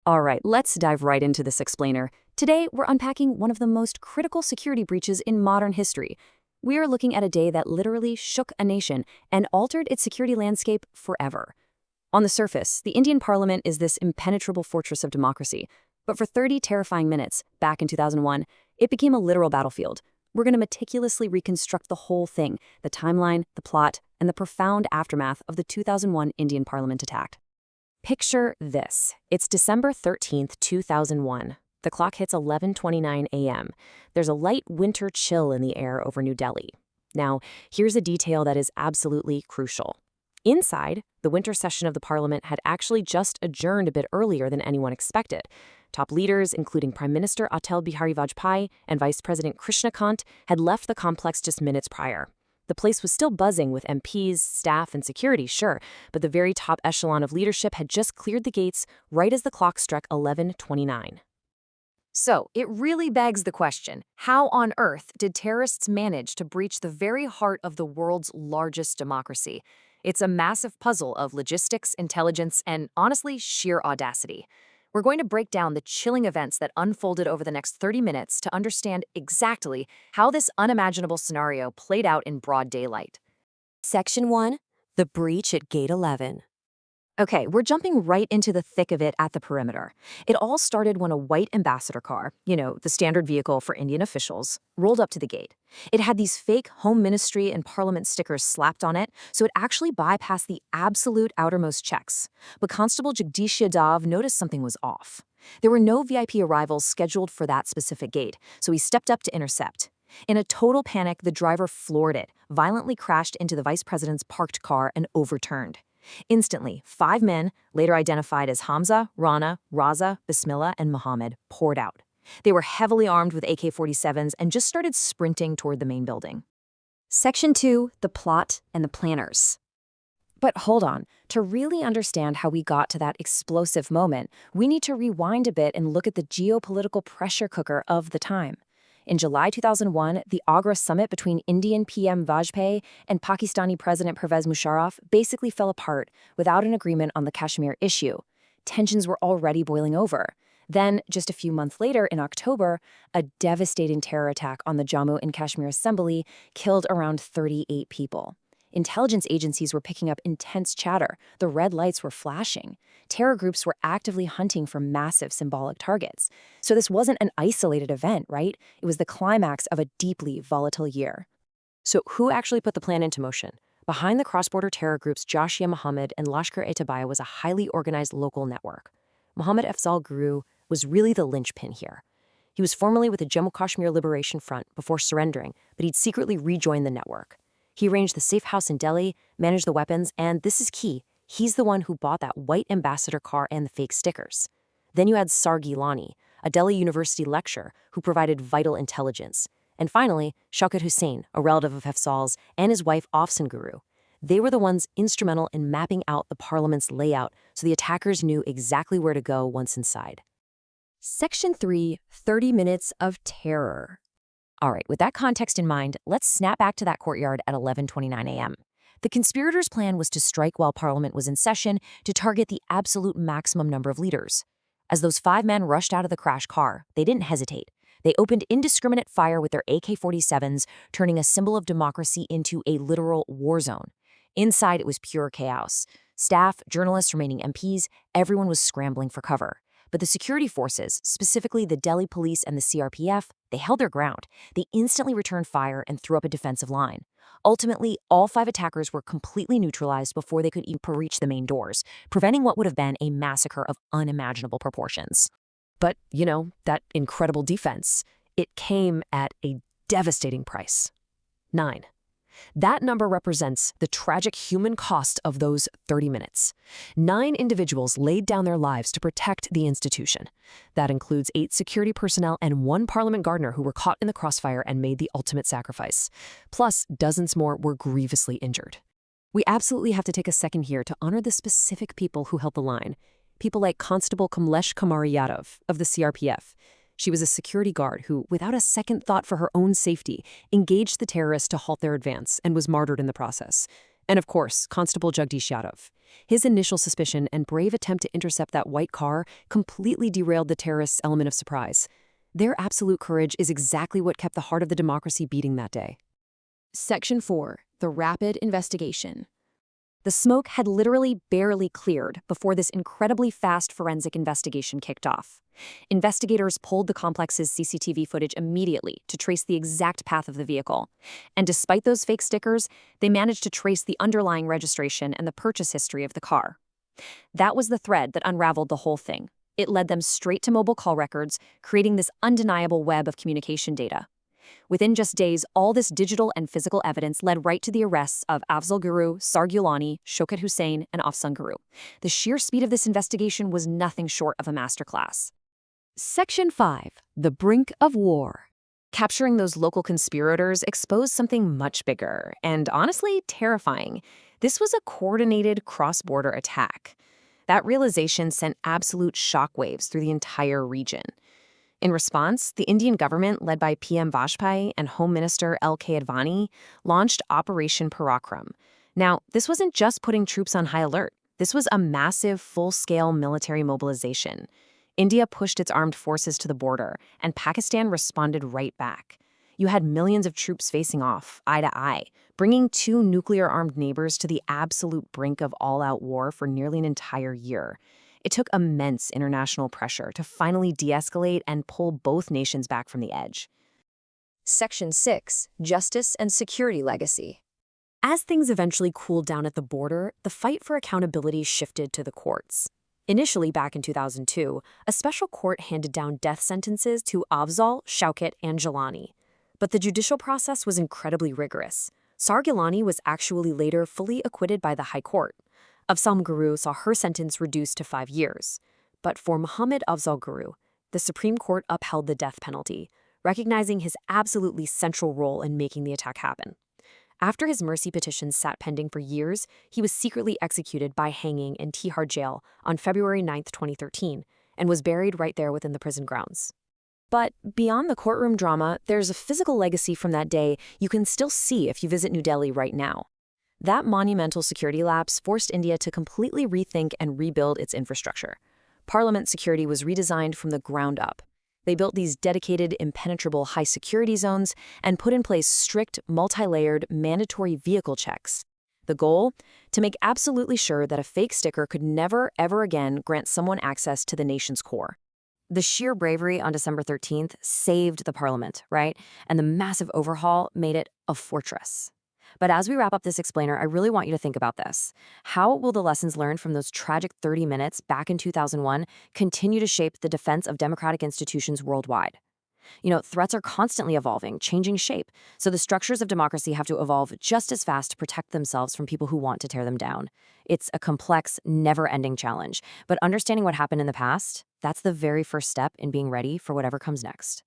All right, let's dive right into this explainer. Today, we're unpacking one of the most critical security breaches in modern history. We are looking at a day that literally shook a nation and altered its security landscape forever. On the surface, the Indian parliament is this impenetrable fortress of democracy. But for 30 terrifying minutes, back in 2001, it became a literal battlefield. We're going to meticulously reconstruct the whole thing, the timeline, the plot, and the profound aftermath of the 2001 Indian parliament attack. Picture this. It's December 13th, 2001. The clock hits 11:29 a.m. There's a light winter chill in the air over New Delhi. Now, here's a detail that is absolutely crucial. Inside, the winter session of the parliament had actually just adjourned a bit earlier than anyone expected. Top leaders, including Prime Minister Atal Bihari Vajpayee and Vice President Krishna Kant, had left the complex just minutes prior. The place was still buzzing with MPs, staff, and security, sure, but the very top echelon of leadership had just cleared the gates right as the clock struck 11:29. So, it really begs the question, how on earth did terrorists manage to breach the very heart of the world's largest democracy? It's a massive puzzle of logistics, intelligence, and honestly, sheer audacity. We're going to break down the chilling events that unfolded over the next 30 minutes to understand exactly how this unimaginable scenario played out in broad daylight. Section 1. The breach at Gate 11. Okay, we're jumping right into the thick of it at the perimeter. It all started when a white ambassador car, the standard vehicle for Indian officials, rolled up to the gate. It had these fake Home Ministry and Parliament stickers slapped on it, so it actually bypassed the absolute outermost checks. But Constable Jagdish Yadav noticed something was off. There were no VIP arrivals scheduled for that specific gate, so he stepped up to intercept. In a total panic, the driver floored it, violently crashed into the vice president's parked car, and overturned. Instantly, 5 men, later identified as Hamza, Rana, Raza, Bismillah, and Muhammad, poured out. They were heavily armed with AK-47s and just started sprinting toward the main building. Section 2. The plot and the planners. But hold on, to really understand how we got to that explosive moment, we need to rewind a bit and look at the geopolitical pressure cooker of the time. In July 2001, the Agra summit between Indian PM Vajpayee and Pakistani President Pervez Musharraf basically fell apart without an agreement on the Kashmir issue. Tensions were already boiling over. Then, just a few months later, in October, a devastating terror attack on the Jammu and Kashmir Assembly killed around 38 people. Intelligence agencies were picking up intense chatter. The red lights were flashing. Terror groups were actively hunting for massive symbolic targets. So this wasn't an isolated event, right? It was the climax of a deeply volatile year. So who actually put the plan into motion? Behind the cross-border terror groups Jaish-e-Mohammed and Lashkar-e-Taiba was a highly organized local network. Mohammad Afzal Guru was really the linchpin here. He was formerly with the Jammu Kashmir Liberation Front before surrendering, but he'd secretly rejoined the network. He arranged the safe house in Delhi, managed the weapons, and this is key, he's the one who bought that white ambassador car and the fake stickers. Then you had Sar Gilani, a Delhi University lecturer who provided vital intelligence. And finally, Shaukat Hussain, a relative of Afzal's, and his wife Afsan Guru. They were the ones instrumental in mapping out the parliament's layout so the attackers knew exactly where to go once inside. Section 3. 30 Minutes of Terror. All right, with that context in mind, let's snap back to that courtyard at 11:29 a.m. The conspirators' plan was to strike while Parliament was in session to target the absolute maximum number of leaders. As those 5 men rushed out of the crash car, they didn't hesitate. They opened indiscriminate fire with their AK-47s, turning a symbol of democracy into a literal war zone. Inside, it was pure chaos. Staff, journalists, remaining MPs, everyone was scrambling for cover. But the security forces, specifically the Delhi police and the CRPF, they held their ground. They instantly returned fire and threw up a defensive line. Ultimately, all 5 attackers were completely neutralized before they could even reach the main doors, preventing what would have been a massacre of unimaginable proportions. But, that incredible defense, it came at a devastating price. 9. That number represents the tragic human cost of those 30 minutes. 9 individuals laid down their lives to protect the institution. That includes 8 security personnel and 1 parliament gardener who were caught in the crossfire and made the ultimate sacrifice. Plus, dozens more were grievously injured. We absolutely have to take a second here to honor the specific people who held the line. People like Constable Kamlesh Kumari Yadav of the CRPF. She was a security guard who, without a second thought for her own safety, engaged the terrorists to halt their advance and was martyred in the process. And of course, Constable Jagdish Yadav. His initial suspicion and brave attempt to intercept that white car completely derailed the terrorists' element of surprise. Their absolute courage is exactly what kept the heart of the democracy beating that day. Section 4. The Rapid Investigation. The smoke had literally barely cleared before this incredibly fast forensic investigation kicked off. Investigators pulled the complex's CCTV footage immediately to trace the exact path of the vehicle. And despite those fake stickers, they managed to trace the underlying registration and the purchase history of the car. That was the thread that unraveled the whole thing. It led them straight to mobile call records, creating this undeniable web of communication data. Within just days, all this digital and physical evidence led right to the arrests of Afzal Guru, Sar Gilani, Shaukat Hussain, and Afsan Guru. The sheer speed of this investigation was nothing short of a masterclass. Section 5. The Brink of War. Capturing those local conspirators exposed something much bigger and, honestly, terrifying. This was a coordinated cross-border attack. That realization sent absolute shockwaves through the entire region. In response, the Indian government, led by PM Vajpayee and Home Minister L.K. Advani, launched Operation Parakram. Now, this wasn't just putting troops on high alert. This was a massive, full-scale military mobilization. India pushed its armed forces to the border, and Pakistan responded right back. You had millions of troops facing off, eye to eye, bringing two nuclear-armed neighbors to the absolute brink of all-out war for nearly an entire year. It took immense international pressure to finally de-escalate and pull both nations back from the edge. Section 6. Justice and Security Legacy. As things eventually cooled down at the border, the fight for accountability shifted to the courts. Initially, back in 2002, a special court handed down death sentences to Afzal, Shaukat, and Gilani. But the judicial process was incredibly rigorous. Sar Gilani was actually later fully acquitted by the High Court. Afsan Guru saw her sentence reduced to 5 years. But for Mohammad Afzal Guru, the Supreme Court upheld the death penalty, recognizing his absolutely central role in making the attack happen. After his mercy petitions sat pending for years, he was secretly executed by hanging in Tihar jail on February 9, 2013, and was buried right there within the prison grounds. But beyond the courtroom drama, there's a physical legacy from that day you can still see if you visit New Delhi right now. That monumental security lapse forced India to completely rethink and rebuild its infrastructure. Parliament security was redesigned from the ground up. They built these dedicated, impenetrable high-security zones and put in place strict, multi-layered, mandatory vehicle checks. The goal? To make absolutely sure that a fake sticker could never, ever again grant someone access to the nation's core. The sheer bravery on December 13th saved the parliament, right? And the massive overhaul made it a fortress. But as we wrap up this explainer, I really want you to think about this. How will the lessons learned from those tragic 30 minutes back in 2001 continue to shape the defense of democratic institutions worldwide? Threats are constantly evolving, changing shape, so the structures of democracy have to evolve just as fast to protect themselves from people who want to tear them down. It's a complex, never-ending challenge, but understanding what happened in the past, that's the very first step in being ready for whatever comes next.